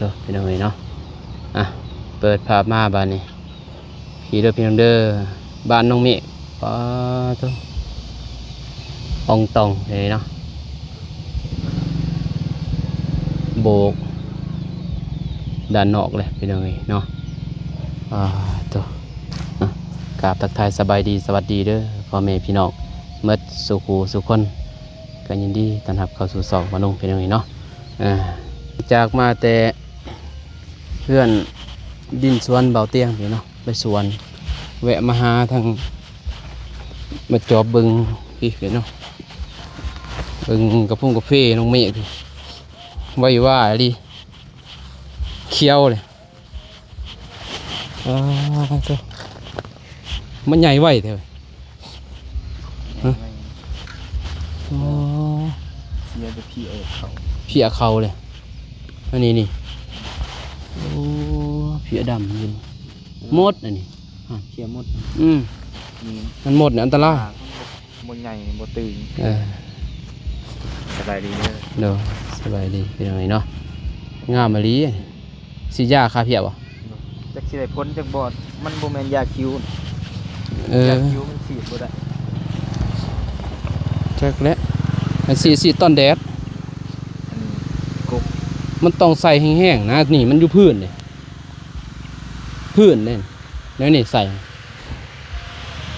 ตัวพี่น้องเนาะอ่ะเปิดภาพมาบ้านนี้พี่เด้อพี่น้องเด้อบ้านน้องเมฆป้าตัวองตองเลยเนาะโบกด้านนอกเลยพี่น้องเนาะตัวกราบทักทายสบายดีสวัสดีเด้อพ่อแม่พี่น้องเมื่อสุขูสุขคนกันยินดีต้อนรับเข้าสู่สองมาลงพี่น้องเนาะจากมาแต่เพื่อนดินสวนเบาเตียงพี่เนาะไปสวนแวะมาหาทางมาจอบบึงพี่เนาะบึงกระพุ่งกาแฟน้องเมฆไว้ว่าดิเคี้ยวเลยมันใหญ่ไว้เถอะเสียจะเพียเขาเลยอันนี้นี่โอ้เพียดำยินมดอันนี้เพียมดมันหมดเนี่ยอันตรายมดใหญ่มดตึงสบายดีเด้อสบายดีเป็นยังไงเนาะงามมะลิสียาคาเพียบ่จากสิได้พ้นจากบอดมันโบแมนยาคิ้วยาคิ้วมันสีดบ่ได้จักแล้วอันสีต้นแดดมันต้องใส่แห้งๆนะนี่มันอยู่พื้นเนี่ยพื้นเนี่ยนี่ใส่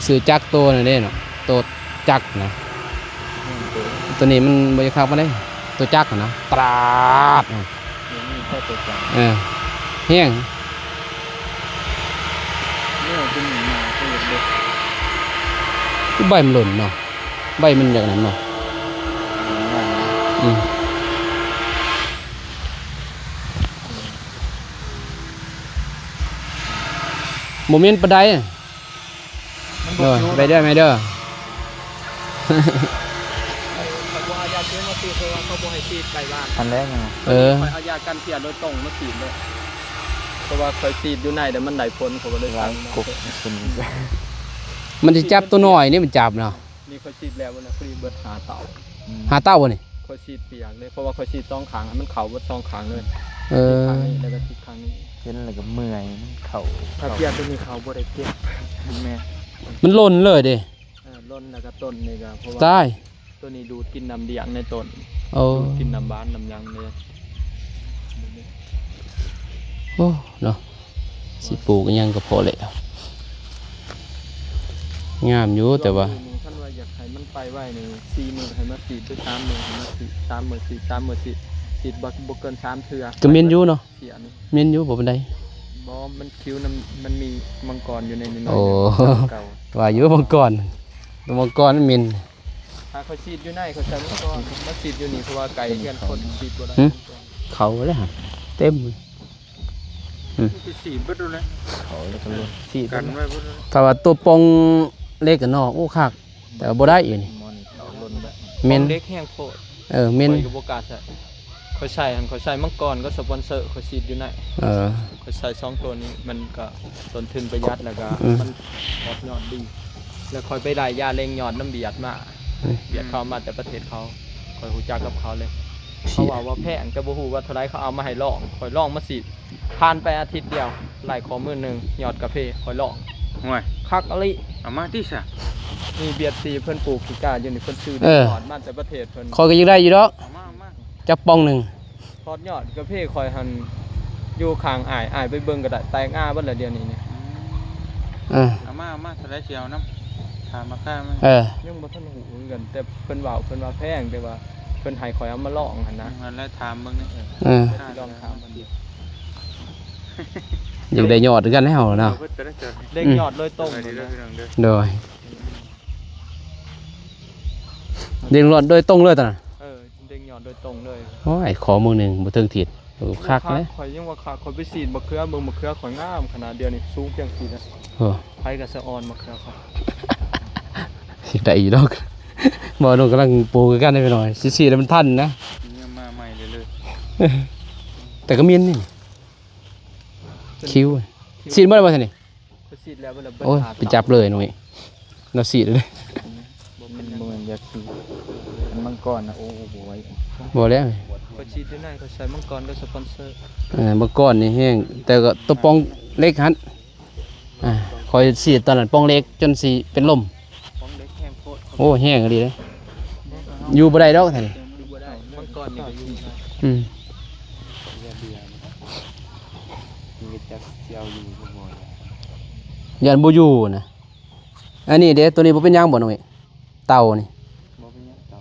ซื้อจักตัวนี่เนาะตัวจักนะตัวนี้มันบริคาบมาได้ตัวจักนะตราดแห้งใบมันหล่นเนาะใบมันอย่างนั้นเนาะโมเมนต์ประไดเด้อไปได้ไหมเด้ออันแรกไงคอยเอายากันเสียโดยตรงมาฉีดเลยเพราะว่าคอยฉีดอยู่ในแต่มันไหลพ้นเขาก็เลยล้างกบมันจะจับตัวหน่อยนี่มันจับเนาะนี่คอยฉีดแล้วนะฟรีเบิร์ดหาเต่าบ่นี่คอยฉีดเปียกเลยเพราะว่าคอยฉีด2 ครั้งมันเข่าเบิร์ด2 ครั้งเลยครั้งนี้แล้วก็ฉีดครั้งนี้เห็นอะไรก็เมื่อยเข่าถ้าเปียกจะมีเข่าบ่ได้เปียกแม่มันหล่นเลยดิล่นแล้วก็ต้นนี่ก็เพราะว่าตายตัวนี้ดูดกินน้ำเลี้ยงในต้นกินน้ำบ้านน้ำยังเลยโอ้เนาะสิปลูกยังก็พอเลยงามอยู่แต่ว่าท่านว่าอยากให้มันไปไว้ใน4 มื้อให้มาฉีดด้วย3 มื้อให้มาฉีด3 มื้อฉีด3 มื้อฉีดบ่เกิน3 เทื่อก็เมนอยู่เนาะเมนอยู่บ่เป็นไดบ่มันคิ้วมันมีมังกรอยู่ในนี้ว่าอยู่มังกรมันเมนถ้าเขาฉีดอยู่ในเขาใช้มังกรมาฉีดอยู่นี่เพราะว่าไก่เพื่อนคนฉีดบ่ได้เขาเลยฮะเต็มฉีดเบิดเลยเขาแล้วก็ฉีดกันไว้เบิดถ้าว่าตัวปองเล็กกันนอกโอ้คักแต่บ่ได้อยู่นี่เมนเล็กแห้งโพดเมนกับโอกาสเขาใช้มังกรก็สปอนเซอร์เขาฉีดอยู่ในเขาใช้2 ตัวนี้มันก็ต้นทุนประหยัดแล้วก็มันออกยอดดีแล้วคอยไปได้ยาเร่งยอดน้ำเบียดมาเขามาแต่ประเทศเขาคอยหูจักกับเขาเลยเขาว่าแพงแต่บ่ฮู้ว่าเท่าไรเขาเอามาให้ลองคอยลองมาฉีดผ่านไปอาทิตย์เดียวไล่ขอมื้อนึงยอดกาแฟคอยลองห่วยคักอลิเอามาที่ซะนี่เบียดสีเพิ่นปลูกขี้กาอยู่นี่เพิ่นซื้อยอดมาแต่ประเทศเพิ่นคอยก็ยังได้อยู่ดอกจักปองนึงทอดยอดกาแฟคอยหันอยู่ข้างอ้ายไปเบิ่งก็ได้แตกอ้าเบิดแล้วเดี๋ยวนี้นี่เอามาเท่าไรเชียวน้ำถามมาค่ามั้ยยังบ่ทันหูเหมือนกันแต่เพิ่นว่าแพงแต่ว่าเพิ่นให้คอยเอามาลองหั่นนะงั้นแล้วถามเบิ่งนี่ลองถามมันดิอยากได้ยอดกันแล้วเนาะเด้งยอดเลยตรงโดยเด้งยอดโดยตรงเลยตอนนั้นเด้งยอดโดยตรงเลยโอ้ยขอมือหนึ่งบ่ถึงถีดคักเลยข่อยยังว่าคักข่อยไปฉีดมะเขือเบิ่งมะเขือข่อยงามขนาดเดียวนี่สูงเพียงกี่นะไผก็สะออนมะเขือเขาสิได้อีดอกบ่น้องกำลังปลูกกันได้ไปหน่อยสิๆแล้วมันทันนะยังมาใหม่เลยแต่ก็มีนี่คิวฉีดเมื่อไหร่นี่ฉีดแล้วเมื่อไหร่โอ้ยไปจับเลยหน่อยเราฉีดเลยบ่แม่นยาคิ้วมังก ก่อนนะโอ้โหไว้ บ่แล้ว เขาฉีดอยู่ไหนเขาใช้มังกรก็สปอนเซอร์ เมื่อก่อนนี่แห้งแต่ก็ตัวปองเล็กหันคอยสีดตอนนั้นปองเล็กจนสีเป็นลม ของเล็กแห้งโคตร โอ้แห้งดีเลยอยู่บ่ได้ดอกท่านนี่ ดูบ่ได้มังกรนี่ก็อยู่นะ อืม มีจักเสียวอยู่ก็บ่ ยันบ่อยู่นะอันนี้เด้ตัวนี้บ่เป็นหยังบ่น้องเอ้ยเต่านี่ บ่เป็นหยังเต่า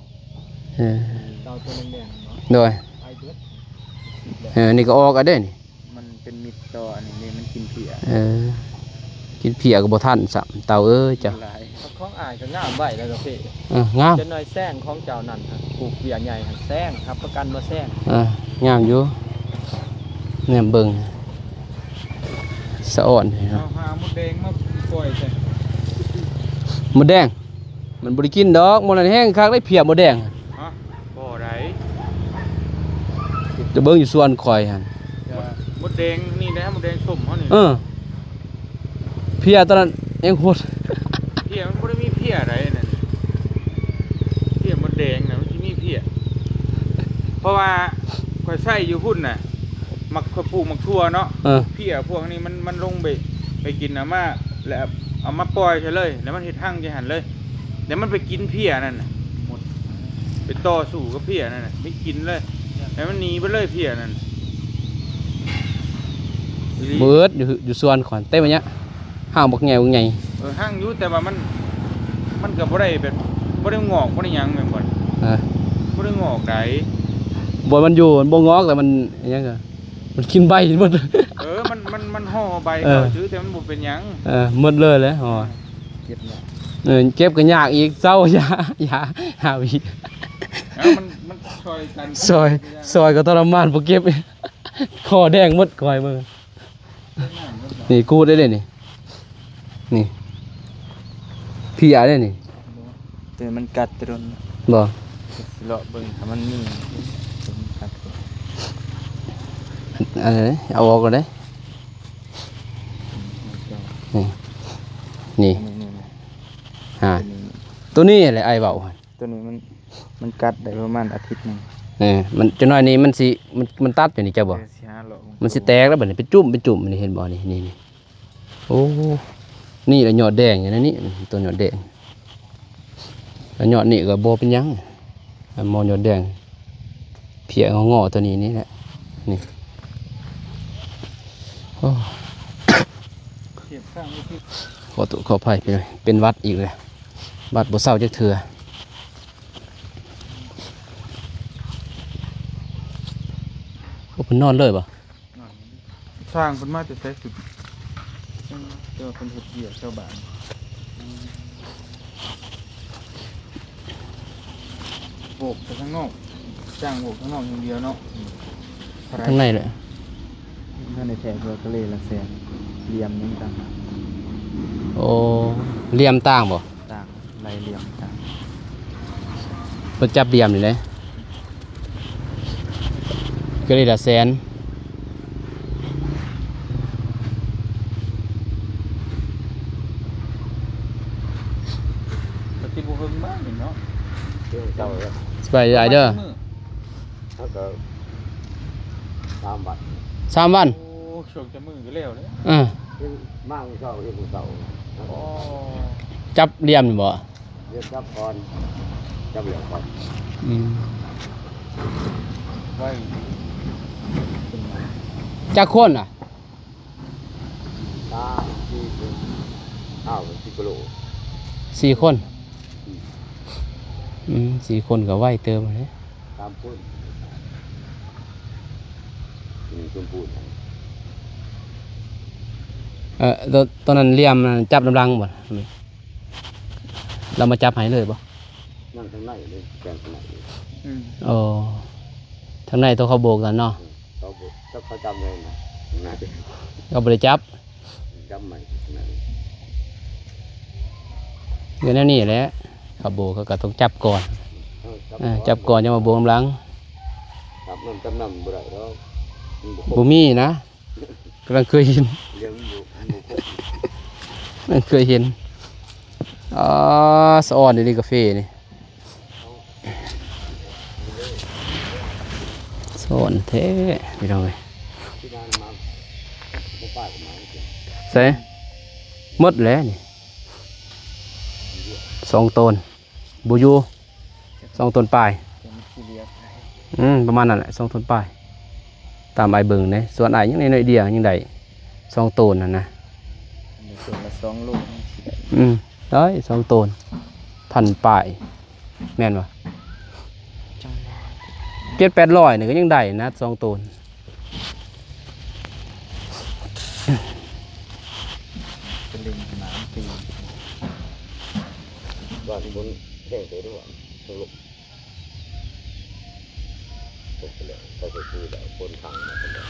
เออ เตาตัวแดงๆเนาะ โดย ไอเบิด นี่ก็ออกอะเด้นี่ มันเป็นมิตรต่ออันนี้มันกินเผีย กินเพียก็บ่ทันซ้ํเต่าเอ้ยจ้ะ หลาย ของอายก็งามไว้แล้วก็เพ่ งาม จะหน่อยแซงของเจ้านั่นฮะปลูกเบียร์ใหญ่หันแซงครับประกันมาแซง งามอยู่เนี่ยเบิ่งสะอ่อนเนาะ เอาหามดแดงมาปล่อยใส่ มดแดงมันบ่ได้กินดอกมดนั้นแห้งคักได้เพียมดแดง ฮะบ่ได้ จะเบิ่งอยู่ส่วนข่อยหั่น มดแดงนี่นะมดแดงส้มเฮานี่ เพียตอนนั้นยังโหด เพียมันบ่ได้มีเพียอะไรนั่นเพียมดแดงน่ะมันสิมีเพียเพราะว่าข่อยใส่อยู่พุ่นน่ะมักข่อยปลูกมักทั่วเนาะ เพียพวกนี้มันลงไปกินเอามาแล้วเอามาปล่อยใช่เลยแล้วมันเฮ็ดหั่งจะหันเลยเดี๋ยวมันไปกินเพียนั่นน่ะหมดไปต่อสู้กับเพียนั่นน่ะไม่กินเลยแล้วมันหนีไปเลยเพียนั่น เบิดอยู่ส่วนข่อยเต็มอันเนี้ยห้าวบักแงวบักใหญ่ หั่งอยู่แต่ว่ามันก็บ่ได้แบบบ่ได้งอกบ่ได้หยังแม่นบ่บ่ได้งอกได บ่มันอยู่มันบ่งอกแต่มันอิหยังก็มันกินใบหมด มันห่อใบเขาซื้อแต่มันบ่เป็นหยัง หมดเลยแหละอ๋อ เก็บเนี่ย เก็บก็ยากอีกเศร้า อย่าหาวิ มันช่วยกัน ซอยก็ทรมานบ่เก็บ คอแดงหมดก่อยมือนี่กูได้เลยนี่พี่ยาได้นี่ แต่มันกัดตรน บ่ เลาะเบิ่งถ้ามันมีมันกัด อะไรเอาออกก่อนเด้นี่ตัวนี้แหละไอ้เบา ตัวนี้มันกัดได้ประมาณอาทิตย์นึง มันจะน้อยนี้มันสิมันตัดอยู่นี่เจ้าบ่ สิหาเลาะ มันสิแตกแล้วบัดนี้เป็นจุ่มนี่เห็นบ่นี่โอ้นี่แหละยอดแดงอย่างนั้นนี่ตัวยอดแดงแล้วยอดนี่ก็บ่เป็นหยังมอยอดแดงเพียงอตัวนี้นี่แหละนี่โอ้ เก็บข้างนี้ที่ ขอตัวขออภัยไปเลยเป็นวัดอีกเลยวัดบ่เศร้าจักเทื่อโอ้เพิ่นนอนเลยบ่ สร้างเพิ่นมาแต่ใช้สุดเจ้าเพิ่นเฮ็ดเหี้ยชาวบ้านโบกไปข้างนอกจ้างโบกข้างนอกอย่างเดียวเนาะ ข้างในเลย ถ้าในแถบเรือทะเลละแสนเหลี่ยมยังต่าง โอ้เหลี่ยมต่างบ่ ต่างลายเหลี่ยมต่าง เพิ่นจับเหลี่ยมนี่เลยก็เลยละแสน ปฏิบุหึงบ้างเนาะ เจ้า สบายใจเด้อ ถ้าเกิด3 วัน 3 วัน โอ้ช่วงจะมือก็แล้วเลย ที่มากที่เศร้าที่ผู้เศร้า โอ้ จับเหลี่ยมนี่บ่ เรียกจับก่อนจับเหลี่ยมก่อน ไว้ จักคนน่ะ ตาที่เป็น10 กิโล 4 คน4 คนก็ไหวเติมเลย 3 พุ่น1ชมพู ตอนนั้นเหลี่ยมจับลำลังบ่เรามาจับให้เลยบ่ นั่งข้างในเลยแกงข้างในเลย โอ้ทางในตัวเขาโบกกันเนาะ เขาจำเลยนะข้างใน ก็บ่ได้จับ จำใหม่ข้างใน เดี๋ยวนี้แหละเขาโบกเขาก็ต้องจับก่อน จับ จับก่อนจะมาโบกลำลัง จับจำนำบ่ได้แล้ว บ่มีนะกำลังเคยเห็น เลี้ยงอยู่ มันเคยเห็นสะอ่อนดีกาแฟนี่ สอนแท้พี่น้องเอ้ย ที่นั่นมาบ่ป้ากับมาเกี่ยว ใส่หมดแล้วนี่2ต้นบ่อยู่2ต้นปลาย จะมีขี้เลียบให้ ประมาณนั้นแหละ2ต้นปลายตามไอ้เบิ่งเด้ส่วนไอ้ยังน้อยๆเดียวยังได้2ต้นนั่นนะ มีส่วนละ2ลูกนี่สิได้ ได้2ต้นพันปลายแม่นบ่ จังหวะ 7-800นี่ก็ยังได้นะ2ต้น เป็นลิงน้ำปี บ้านบนแห้งไปด้วยสรุปตกไปแล้วเขาจะคือแบบคนทางมาคนเดียว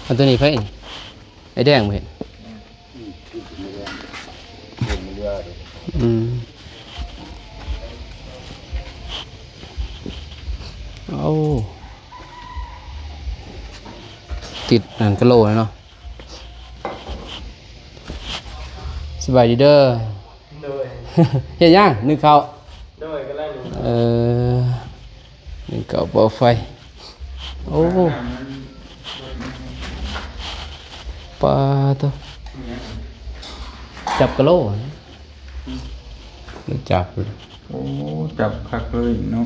อันตัวนี้ไผไอ้แดงบ่เห็น เรือเลย เอาติดนั่นกะโหลเลยเนาะสบายดีเด้อ โดย เฮ็ดยังนึ่งข้าว โดยก็ได้หนึ่ง นึ่งข้าวเป่าไฟโอ้ปลาตัวจับกะโหลไม่จับเลย โอ้จับคักเลยเนาะ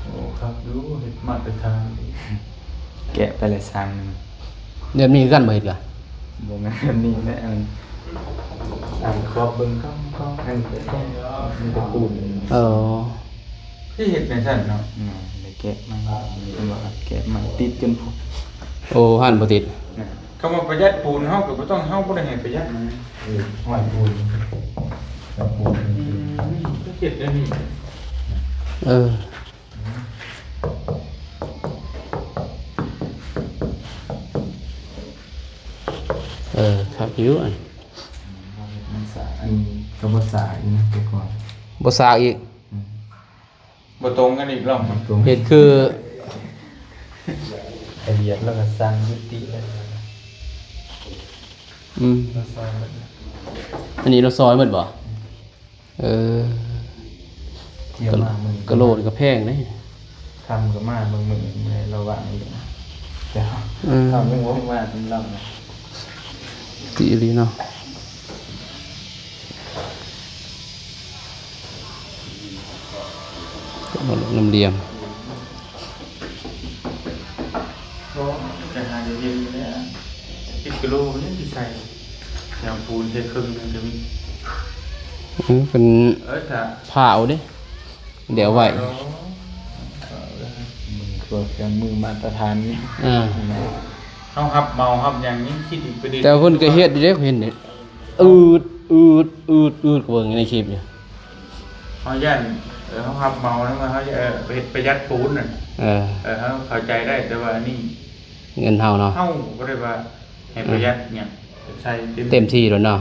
โอ้ครับดูเห็ดมาตรฐานแกะไปเลยสั่งหนึ่ง เดี๋ยวนี้กันบ่เฮ็ดกะ บ่แม่นนี่แหละอันครอบเบิ่งก็อันเป็นก็มันจะปูน เออ ที่เห็ดในสั่นเนาะเลยแกะมันเป็นว่าแกะมันติดจนพุ โอ้หั่นบ่ติด คำว่าประหยัดปูนเฮาก็บ่ต้องเฮาบ่ได้ให้ประหยัดมันห้อยปูนกับปูนก็เฮ็ดได้นี่ เออครับอยู่อัน มันสาอันก็บ่สาอีกนะแต่ก่อน บ่สากอีก บ่ตรงกันอีกรอบมันตรง เฮ็ดคือ ไอเดียแล้วก็สร้างยุติเลย เราสร้างแบบนี้ อันนี้เราซอยหมดบ่เออ เที่ยวมามึง กะโหลนี่ก็แพงเด้ ทำก็มามึงระวังอยู่นะเดี๋ยว ทำไม่งงมาทำลำนะ ติอีหลีเนาะน้ำเลียม ก็จะหาเย็นๆเลยอ่ะ10 กิโลนี่ที่ใส่ยางปูนเทครึ่งนึงจะมี เป็น ถ้า ผ้าเอาเด้เดี๋ยวไว้ มึงตัวเครื่องมือมาตรฐานนี่ อ่า เฮาหับเมาหับอย่างนี้คิดอีกประเด็น แต่เพิ่นก็เฮ็ดอยู่เด้เห็นเด้อืดก็เบิ่งในคลิปอยู่ เฮาย่านเฮาหับเมาแล้วเฮาจะไปเฮ็ดประหยัดปูนน่ะ เออ เฮาเข้าใจได้แต่ว่านี่ เงินเฮาเนาะ เฮาบ่ได้ว่าให้ประหยัดหยังใช้ เต็มที่แล้วเนาะ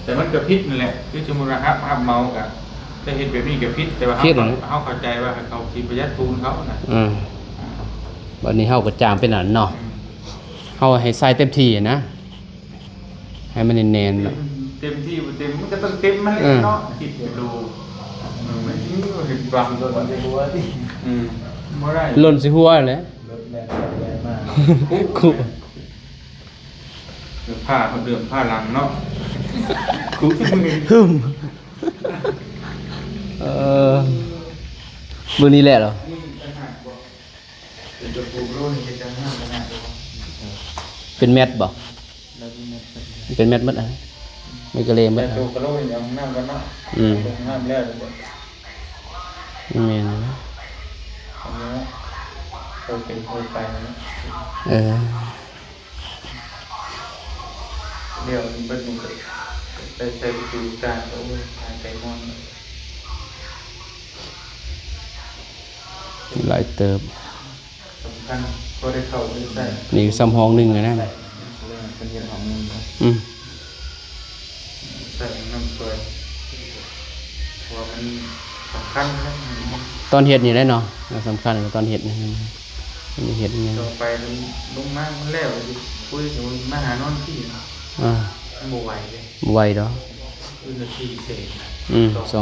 แต่มันก็ผิดนั่นแหละคือสมมุติว่าหับเมาก็ได้เฮ็ดแบบนี้ก็ผิดแต่ว่าเฮาเข้าใจว่าเขาสิประหยัดปูนเขาน่ะ บัดนี้เฮาก็จ้างเป็นอันเนาะเฮาให้ใส่เต็มที่นะให้มันแน่นๆเนาะ เต็มที่บ่เต็มมันก็ต้องเต็มมันเลยเนาะคิดดูมันจริงก็เห็นความโดนมันจะรู้ว่าติบ่ได้ หล่นสิหัวแหละ รถแล่นไปแล่นมา กู เดือผ้าเขาเดือผ้าหลังเนาะกู หึมมื้อนี้แหละเหรอ นี่ต่างหากบ่เป็นตัวปูโลนี่เป็นต่างหากบ่ เป็นแมตบ่ แล้วนี่มันเป็น เป็นแมตหมดอ่ะไม่กระเลมหม แต่ ดอ่ะ ตัวกระโลนี่ยังน้ำกันเนาะลงน้ำแล้วเลย แม่นนะ อันนี้เคยเป็นเคยไปนะ เออ เดี๋ยวนี้เป็นมันไปใส่ประตูกลางแล้วหายใจมอน หลายเติบ สำคัญก็ได้เข้าได้ใส่ นี่ซ้ำห้องหนึงอะนะ เรื่องเป็นเรื่องของมึง อืม ใส่น้ำสวยเพราะมัน คัญนะ ตอนเห็ดนี่ได้เนาะสำคัญกับตอนเห็ดนะมันเห็ดยังไง ต่อไปลงมามันแล้วคุยกับมาหานอนพี่ มันบ่ไหวเลย ไวเนาะ คืนละ4 เศษ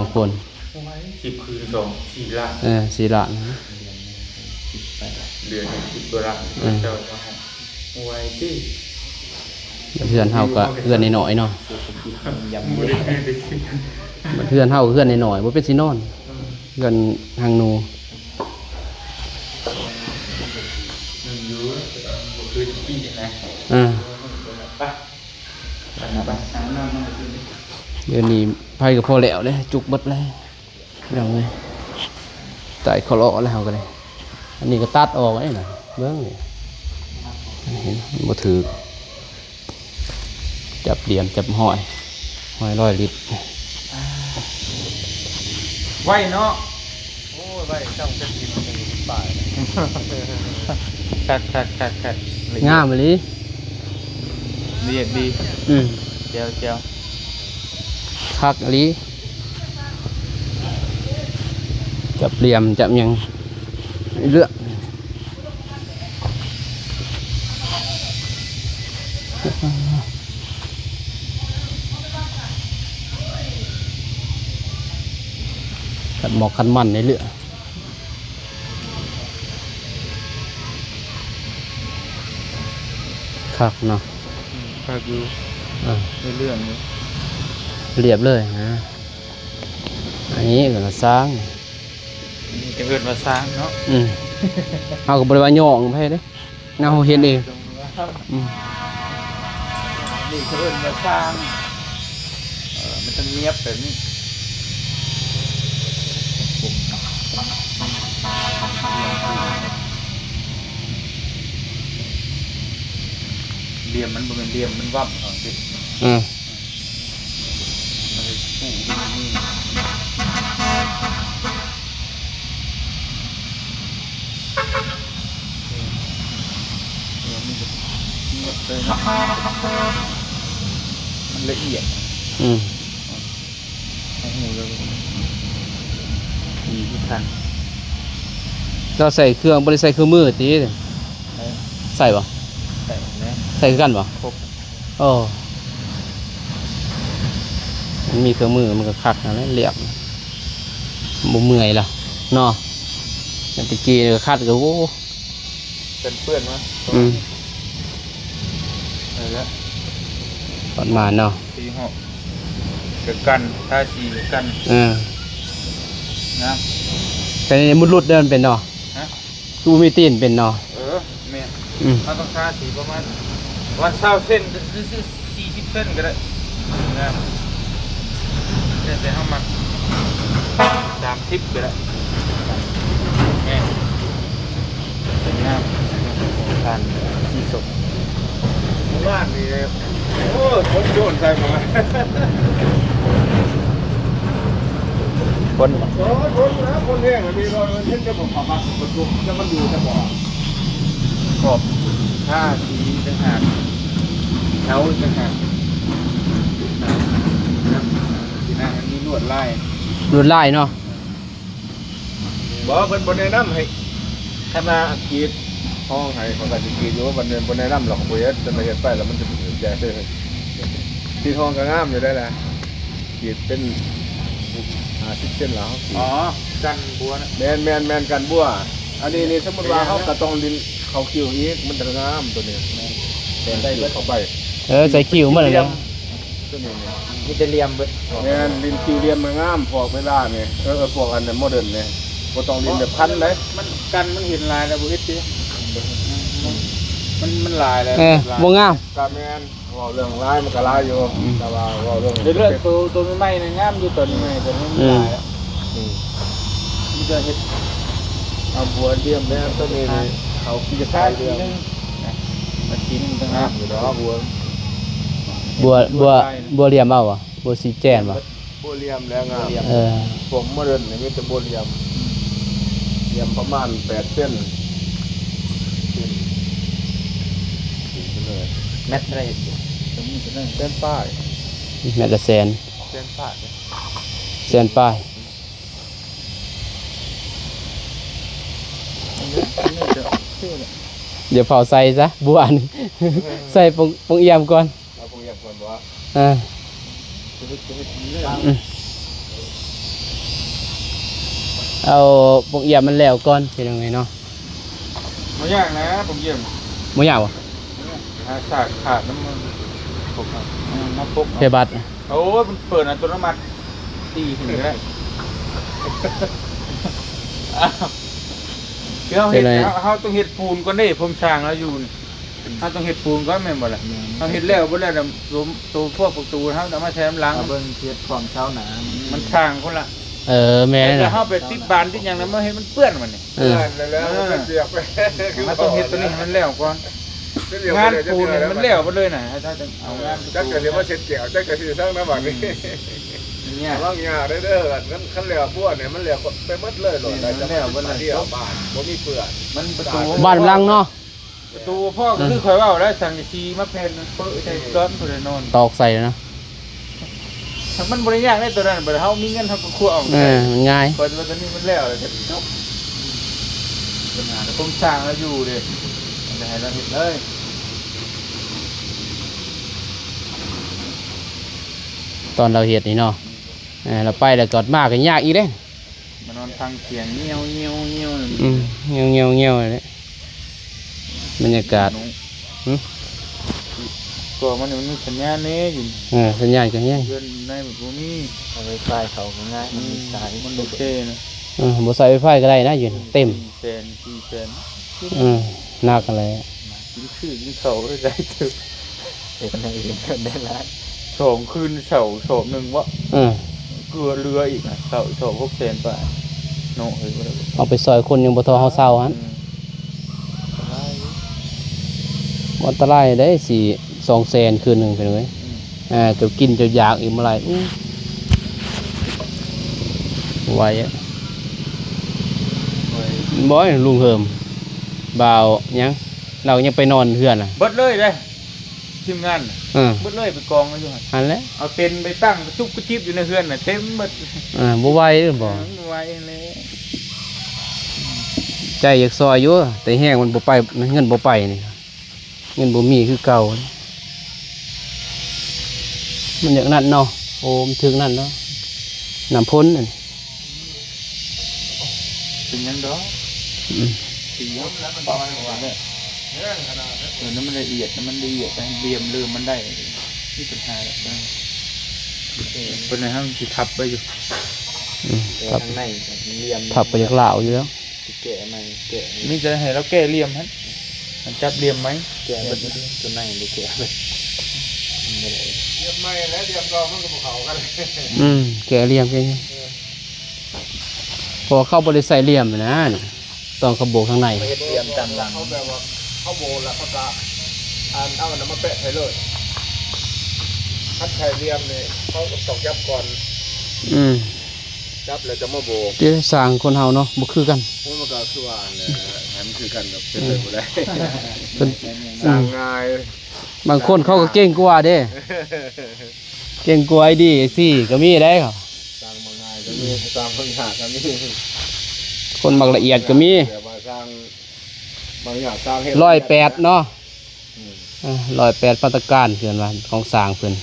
2 คน 10 คืน2 4 ล้าน 4 ล้าน เดือน10 กว่าล้านเจ้ามาให้บ่ไหวติ เพื่อนเฮาก็เพื่อนน้อยๆเนาะ บ่ได้คืนได้คิด เพื่อนเฮาก็เพื่อนน้อยๆบ่เป็นสินอนเพื่อนทางหนู มันอยู่บ่คือกี้นะ ไปไปหาน้ำมากิน เดี๋ยวนี้ไผก็พอแล้วเด้จุกเบิดแล้วพี่น้องเอ้ยตายขอเลาะแล้วเฮาก็ได้อันนี้ก็ตัดออกไอ้น่ะเบิ่งนี่เห็นบ่ถือจับเหลี่ยมจับห้อย100 ลิตร ไว้เนาะ โอ้ยไว้ช่องเป็น10ป่าย คัด งามอีหลี เรียกดี เจียว คักอีหลีจับเหลี่ยมจับหยังเลือกขัดหมอกขัดมันในเรือคักเนาะ คักอยู่ อ่า ในเรื่องนี้ เรียบเลยนะอันนี้ก็สร้าง นี่จะเกิดมาสร้างเนาะ เอากับบริวารย่องไปเด้น่าเห็นเองอืม นี่จะเกิดมาสร้างมันจะเงียบแบบนี้เหลี่ยมมันเป็นเหลี่ยมมันวับเอาสิ อืม มันเลยปูขึ้นมานี่มันจะเงียบเลยนะมันละเอียด อืม โอ้โหเลยดีที่ทัน เราใส่เครื่องบริใส่เครื่องมือตีใส่ปะ ใส่นะ ใส่คือกันปะ ครบ โอ้มันมีเครื่องมือมันก็คักนะเรียบบ่เมื่อยล่ะเนาะอย่างตะกี้ก็คัดก็โอ้ เป็นเพื่อนมั้ย อืม อะไรละ ตอนมาเนาะ ตีหอกเกิดกันท่าสีเกิดกัน นะ นะ แต่ในมุดรุดเดินเป็นเนาะ ฮะ กูมีตีนเป็นเนาะ แม่ อืม ถ้าต้องท่าสีประมาณวันเสาร์เส้นหรือ40 เส้นก็ได้นะเดี๋ยวให้มัน30ก็ได้แม่เป็นงามการสีสด บ้านนี่โอ้คนโยนใส่มา คน โอ้คนนะคนแห้งมีรอยเช่นจะบอกขอบมาประตูจะมันอยู่จะบอก ขอบท่าสีต่างหากเท้าต่างหากที่นั่นมันมีลวดลาย รุดไล่เนาะ บอกเป็นบนในน้ำให้คณะกีดห้องให้ของการกีดอยู่ว่าบนในน้ำหลอกบุยจะมาเห็นไปแล้วมันจะเป็นแก่เลยที่ห้องก็งามอยู่ได้แหละกีดเป็น50 เส้นแล้ว อ๋อกันบัวนะ แมนกันบัวอันนี้นี่สมมติว่าเขากระตองดินเขาคิวอีกมันจะงามตัวนี้แต่ได้เข้าไป ใส่คิวมาเลยเนาะ ตัวนี้ มีแต่เหลี่ยมเบิด แมนดินคิวเรียนมางามพอกเวลาเนี่ยพวกอันนั้นโมเดิร์นเนี่ยก็ต้องดินแบบพันเลย มันกันมันเห็นลายแล้วบุเฮ็ดดิมันลายแล้ว บ่งาม กาแมนว่าเรื่องร้ายมันก็ร้ายอยู่แต่ว่าเรื่อง เดี๋ยวเรื่องตัวใหม่ๆนะงามอยู่ตัวนี้ใหม่ตัวนี้มันลายแล้วมีแต่เฮ็ด เอาบัวเดียมแล้วตัวนี้เขาคิดจะ ท่า ขาย สี เรื่อง นึงมาชิ้นต่างหาก อยู่ดอกบัว บัวเหลี่ยมเอาวะบัวสีแจ่นวะ บัวเลียมแล้วงาม ผมโมเดิร์นนี่มีแต่บัวเลียมเลียมประมาณ8 เส้น แมทอะไรเห็นอยู่ตรงนี้จะนั่ง เส้นป้าย แม่ละแสน เส้นผ้าเนี่ย แสนป้าย นี่เดี๋ยวชื่อเนี่ย เดี๋ยวเผาใส่ซะบัวอัน ใส่ปงเอี่ยมก่อน เอาพวกอย่างคนบอกว่า อ่า จะไปเรื่อง เอาปงเอี่ยมมันแล้วก่อนเป็นยังไงเนาะ ไม่ยากนะผมเยี่ยม บ่ยากบ่ ขาดน้ำมันพกครับน้ำพก เพบัตร โอ้ยมันเปิดอัตโนมัติตีถึงก็ได้เขาเห็ดเขาต้องเห็ดปูนก่อนได้ผมช่างแล้วอยู่เขาต้องเห็ดปูนก่อนแม่นบ่ล่ะเขาเห็ดแล้วบ่แล้วตัวพวกประตูเขาเอามาใช้น้ำล้าง เบิ่งเทียบความเช้าหนา มันช่างคนละ แม่ แต่ น่ะ เขาไปติดบานติดอย่างนั้นมาเห็นมันเปื้อนมันนี่ แล้วเสียบไป เขาต้องเห็ดตัวนี้ให้มันแล้วก่อนงานปูนเนี่ยมันแล้วไปเลยนะถ้าจะเอางาน จักเกิดเรียกว่าเช็ดเกี่ยวจักเกิดที่สร้างน้ำหวานนี่ เนี่ย ว่างยาได้ขั้นขั้นเหลวพวกเนี่ยมันเหลวไปมัดเลยหล่นได้จะมาเที่ยวบ้านบ่มีเปื่อน มันประตู บ้านลังเนาะ ประตูพ่อก็คือคอยว่าแล้วสั่งซีมาแผ่นเปิดใจร้อนผู้ใดนอน ตอกใส่แล้วนะ มันบริยากได้ตัวนั้นบ่เฮามีเงินเฮาก็คั่วออก มันง่าย เปิดว่าตัวนี้มันแล้วเลยจบปัญหาผมสร้างแล้วอยู่ดิจะให้เราเฮ็ดเลย ตอนเราเฮ็ดนี่เนาะเราไปแล้วกอดมากก็ยากอีกเด้ มานอนฟังเสียงเงี้ยวเงี้ยวเงี้ยว เงี้ยวเลยบรรยากาศ ตัวมันมีสัญญาณนี้อยู่ สัญญาณก็แห้ง เงินในแบบบ่มี เอาไปไฟเขาก็ง่ายมันมีสาย มันโอเคนะ บ่ใส่ไฟฟ้าก็ได้นะอยู่เต็ม 4 แสน หนักอะไร กินคืนกินเขาได้ถึง เห็นในอื่นก็ได้ละ 2 คืนเสาร์2 1วะเกลือเรืออีกนะเสาร์6 แสนไปโน่เฮ้ยบ่ได้ เอาไปซอยคนยังบ่ทอเฮาเศร้าหั่นอันตรายได้200,000คืนนึงไปเลยจะกินจะอยากอีกเมื่อไหร่ไวอ่ะบ่ลุงเฮิมบ่าวยังเรายังไปนอนเฮือนน่ะ เบิดเลยเด้ทีมงานเบิดเลยไปกองไว้อยู่หั่น อันแล้ว เอาเต็นท์ไปตั้งกระจุกกระจิบอยู่ในเฮือนน่ะเต็มหมด บ่ไหวหรือบ่ ไว้เลย ใจอยากซอยอยู่แต่แห้งมันบ่ไปเงินบ่ไปนี่เงินบ่มีคือเก่ามันอย่างนั้นเนาะโอ้มันถึงนั่นเนาะน้ำพ้นนั่น เป็นยังดอกสีแล้วมันบอกว่าเนี่ยนั่นมันละเอียดมันละเอียดแต่เบียมลืมมันได้นี่ปัญหาแล้วเป็นไงฮะมันสิทับไปอยู่ ทับ ข้างในเรียม ทับไปจากลาวอยู่แล้ว แกะมันแกะ นี่จะให้เราแก้เหลี่ยมฮะมันจับเหลี่ยมไหม แกะแบบตัวในหรือแกะแบบ เรียบไม่แล้วเรียบรองมันก็ภูเขากัน แกะเหลี่ยมแกนี่พอเข้าบ่ได้ใส่เหลี่ยมนะนี่ต้องเขาโบกข้างใน เฮ็ดเตรียมตามหลัง เขาแบบว่าเขาโบแล้วเขาจะเอาน้ำมาแปะให้เลยถ้าใครเรียมเนี่ยเขาต้องยับก่อนยับแล้วจะมาโบก ที่สร้างคนเฮาเนาะบ่คือกัน มันก็คือว่าเนี่ยแถมคือกันแบบเป็นเลยหมดเลย เพิ่น สร้างง่าย บางคนเขาก็เก่งกว่าเด้เก่งกว่าไอ้ดีสิก็มีได้ครับ สร้างมาง่ายก็มีสร้างบางอย่างก็มี คนมักละเอียดก็มี แต่ว่าสร้างบางอย่างสร้างให้ 108เนาะ108มาตรการเพิ่นว่าของสร้างเพิ่น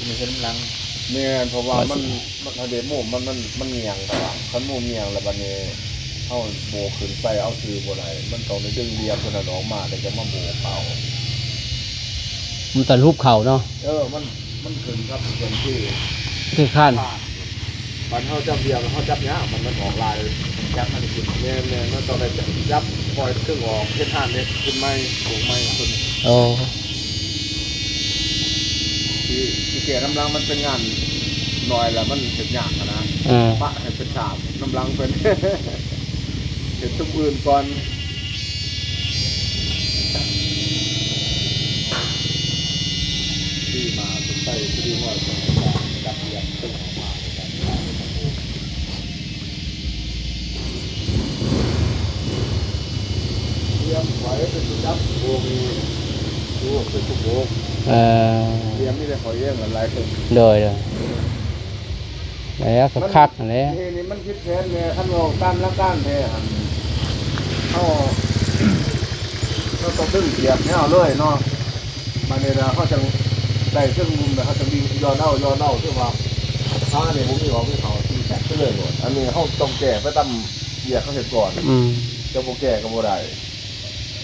มีเส้นหลัง เนี่ยเพราะว่ามันเดโมมันเงียงแต่ว่าคันโมเงียงแล้วบัดนี้เอาโบกขึ้นไปเอาซื้อบ่ได้มันต้องได้ดึงเรียบคนนั้นออกมาแล้วจะมาโบกเป่า มันตะรูปเขาเนาะ มันขึ้นครับเป็นที่ ที่ข้าน มันเขาจับเรียบเขาจับเนี้ยมันออกลายจับมันขึ้นเนี่ยมันต้องได้จับปล่อยเครื่องออกเฮ็ดทานเนี่ยขึ้นไม้โบกไม้ขึ้น โอ้ ที่เกี่ยน้ำลังมันเป็นงานหน่อยแล้วมันเห็นยากนะ ปะให้เป็นสามน้ำลังเป็น เห็นสมบูรณ์ก่อนที่มาเป็นไปที่ว่าสมัยก่อนดับเรียนตึ้งออกมาเตรียมไว้เป็นจับโบมีดูเป็นทุกโบเตรียมนี่เลยหอยเรื่องอะไรขึ้น เลยแล้วคักๆนั่นแหละ นี่มันคิดแทนเนี่ยท่านบอกตามแล้วก้านแท้ เขาต้องดึงเสียบเนี่ยเอาเลยเนาะมาในเวลาเขาจะได้เครื่องมุมแต่เขาจะวิ่งย้อนเล่าซึ่งว่าถ้าเนี่ยผมมีของที่เขาที่แตกไปเลยหมดอันนี้เขาต้องแก่ไปตั้มเหยียบเขาเสร็จก่อนจะโบแก่ก็โบได้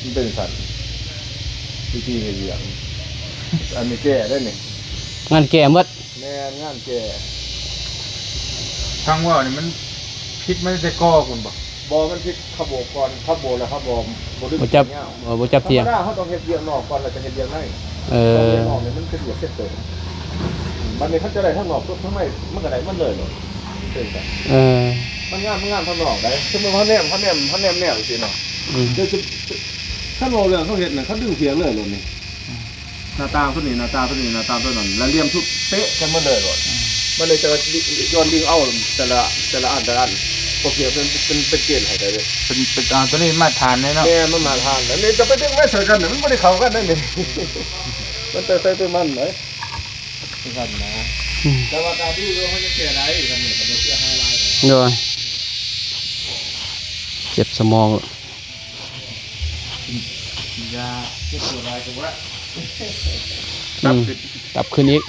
มันเป็นสันที่เหยียบอันนี้แก่ได้เนี่ย งานแก่หมด แม่งานแก่ ทางว่านี่มันพิษมันจะก่อคุณบ่ บอมันพิษขบโบก่อนขบโบแล้วขบโบดึง บ่จับบ่จับเทียง ธรรมดาเขาต้องเฮ็ดเรียงนอกก่อนแล้วจะเฮ็ดเรียงใน เอ เรี อย งนอกเนี่ยมันเป็นเหยียบเส้นเติมบัดนี้เขาจะได้ทั้งนอกทั้งในมันก็ได้มันเลยเนาะเป็นกัน เออ มันงานทั้งนอกได้คือมันเขาแนมแนมสิเนาะ เดี๋ยวถ้าโมเรื่องเขาเห็นน่ะเขาดึงเสียงเลยหลดนี่หน้าตาตัวนี้หน้าตาตัวนี้หน้าตาตัวนั้นแล้วเรียมทุกเป๊ะกันมาเลยหลดมันเลยจะย้อนดึงเอาแต่ละอันพอเกี่ยวเป็นเกณฑ์ให้ได้เลย เป็นตัวนี้มาทานเลยเนาะ แม่มันมาทานแล้วนี่จะไปดึงไม่ใส่กันเนี่ยมันไม่ได้เข้ากันได้นี่มันใส่ตัวมันเลยครับนะแต่ว่าการที่เขาจะแก้ได้กันเนี่ยมันจะให้ลาย โดยเจ็บสมอง ยาเจ็บตัวลายกับว่า ตับขึ้นอีก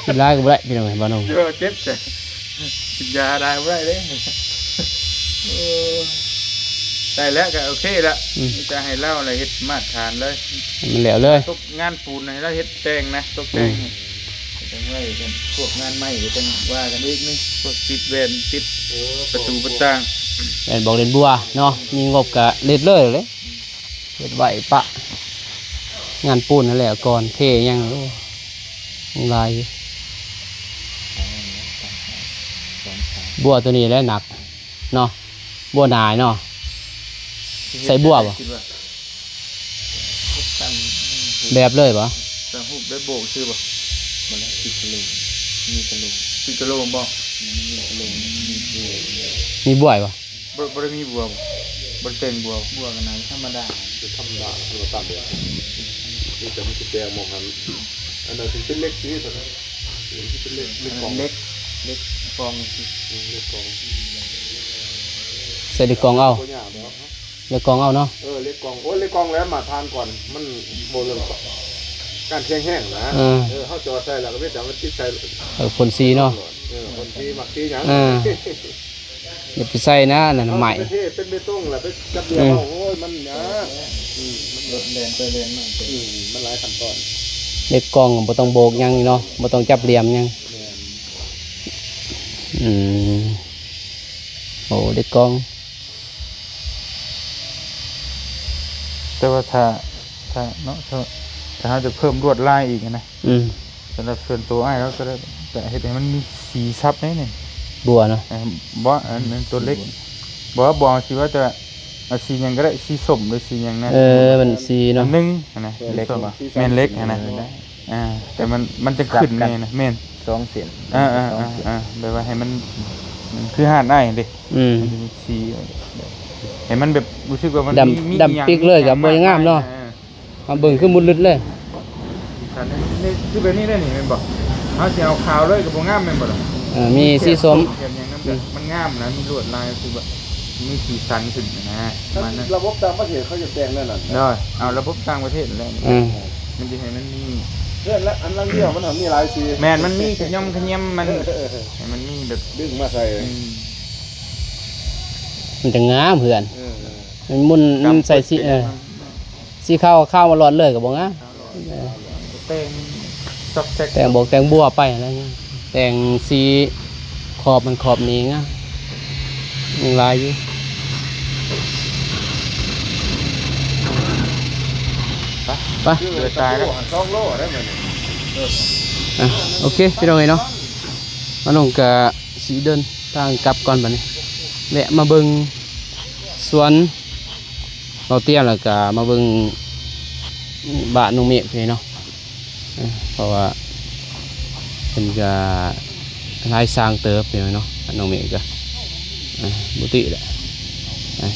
กินร้ายก็บ่ได้พี่น้องเห็นบ่น้อง เยอะเจ็บแต่กินยาได้ไม่ได้เลยได้แล้วก็โอเคละจะให้เล่าอะไรเฮ็ดมาตรฐานเลย มันแล้วเลย ตกงานปูนให้เราเฮ็ดแต่งนะตกแต่งจังไว้กันพวกงานไม้ก็จังว่ากันอีกนึงพวกติดแว่นติดประตูประต่าง แม่นบอกเล่นบัวเนาะมีงบก็เล็ดเลยเฮ็ดไว้ปะงานปูนนั่นแหละก่อนเทยังโอ้ยังลายอยู่บัวตัวนี้แหละหนักเนาะบัวหนายเนาะ ใส่บัวบ่ แบบเลยปะ จะหุบได้โบกชื่อบ่มันแล้วติดกระโหลกมีกระโหลกติดกระโหลกบ่มีกระโหลกมีบัว มีบัวปะ บ่ได้มีบัวบ่ได้เป็นบัวกันนะธรรมดา ธรรมดาเราตัดเลยนี่จะมันจะแดงมองหันอันนั้นเป็นเล็กสีตัวนั้นเป็นเล็กกอง เล็กฟอง เล็กกอง ใส่ในกล่องเอา ตัวใหญ่เนาะ ในกล่องเอาเนาะ เล็กกองโอ้เล็กกองแล้วมาทานก่อนมันโบเรื่องการแข็งแห้งนะเขาจอใส่แล้วก็ไม่จำมันติดใส่ ฝนซีเนาะ คนที่มักที่ยัง อย่าไปใส่นะนั่นน่ะใหม่ เป็นเบต้งแหละเป็นจับเดียวโอ้ยมันนะมันเล่นไปเล่นมามันหลายขั้นตอน ในกล่องบ่ต้องโบกหยังเนาะบ่ต้องจับเหลี่ยมหยังโอ้เด็กกล่อง แต่ว่าถ้าเนาะถ้าเราจะเพิ่มลวดลายอีกนะสำหรับส่วนตัวไอ้เราก็ได้แต่เฮ็ดให้มันมีสีซับนี่ บัวเนาะ บ่อันนั้นตัวเล็กบ่สิว่าจะเอาสีหยังก็ได้สีส้มหรือสีหยังนะ มันสีเนาะ นึงนะเล็กแม่นเล็กนะแต่มันจะขึ้นนี่นะแม่น 2 เส้น แบบว่าให้มันคือห่านได้เด้มันจะมีสีให้มันแบบรู้สึกว่ามันมี ดำปิกเลยกับบ่งามเนาะเอาเบิ่งคือมุดลึดเลย นี่คือแบบนี้ได้นี่แม่นบ่เฮาสิเอาขาวเลยก็บ่งามแม่นบ่ล่ะ มีสีส้ม มันงามนะมีลวดลายคือแบบมีสีสันขึ้นนะมันนะ ระบบต่างประเทศเขาจะแต่งนั่นน่ะ ได้เอาระบบต่างประเทศแล้วมันจะให้มันมี เรื่องละอันลังเดียวมันมีหลายสี แมนมันมีขยำมันให้มันมีแบบ ดึงมาใส่ มันจะงามเพื่อนมันมันใส่สีข้าวมาหลอดเลยกับบ่งาม แต่งซอกแซก แต่งบอกแต่งบัวไปอะไรเงี้ยแต่งสีขอบมันขอบนี้งะยังลายอยู่ไป เดือดตายแล้ว 2 โลได้เหมือน โอเคพี่น้องเนาะมาลงกับสีเดินทางกลับก่อนบัดนี้แวะมาเบิ่งสวนเราเตี้ยแล้วก็มาเบิ่งบ้านนุ่งเมฆพี่เนาะเพราะว่าเป็นก็ลายสร้างเติบพี่น้องนุ่งเมฆก็บุติแหละ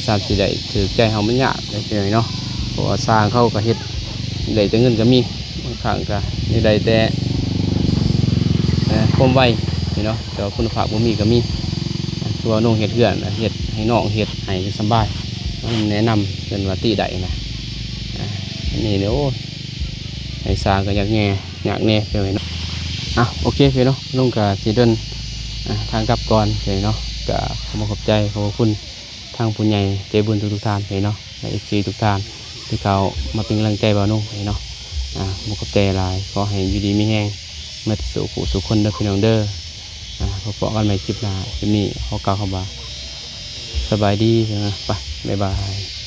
สามสี่ได้ถือใจเขามันยากเลยพี่น้องเพราะว่าสร้างเขาก็เฮ็ดได้แต่เงินก็มีบางครั้งก็ได้แต่ความไวพี่น้องแต่ว่าคุณภาพบ่มีก็มีตัวน้องเฮ็ดเฮือนเฮ็ดให้น้องเฮ็ดให้สบาย แนะนำเป็นว่าตีได้นะอันนี้เดี๋ยวให้สร้างก็อยากแน่อยากแน่เพื่อนเนาะโอเคเพื่อนเนาะลุงกับสีเดินทางกลับก่อนเพื่อนเนาะก็ขอบใจขอบคุณทางผู้ใหญ่ใจบุญทุกท่านเพื่อนเนาะและเอฟซีทุกท่านที่เขามาเป็นกำลังใจบ่าวนุ่งเพื่อนเนาะขอบใจหลายขอให้อยู่ดีมีแห้งเมื่อสู่คนเด้อพี่น้องเด้อพบกันใหม่คลิปหน้าคลิปนี้ขอกล่าวคำว่าสบายดีนะไปบ๊ายบาย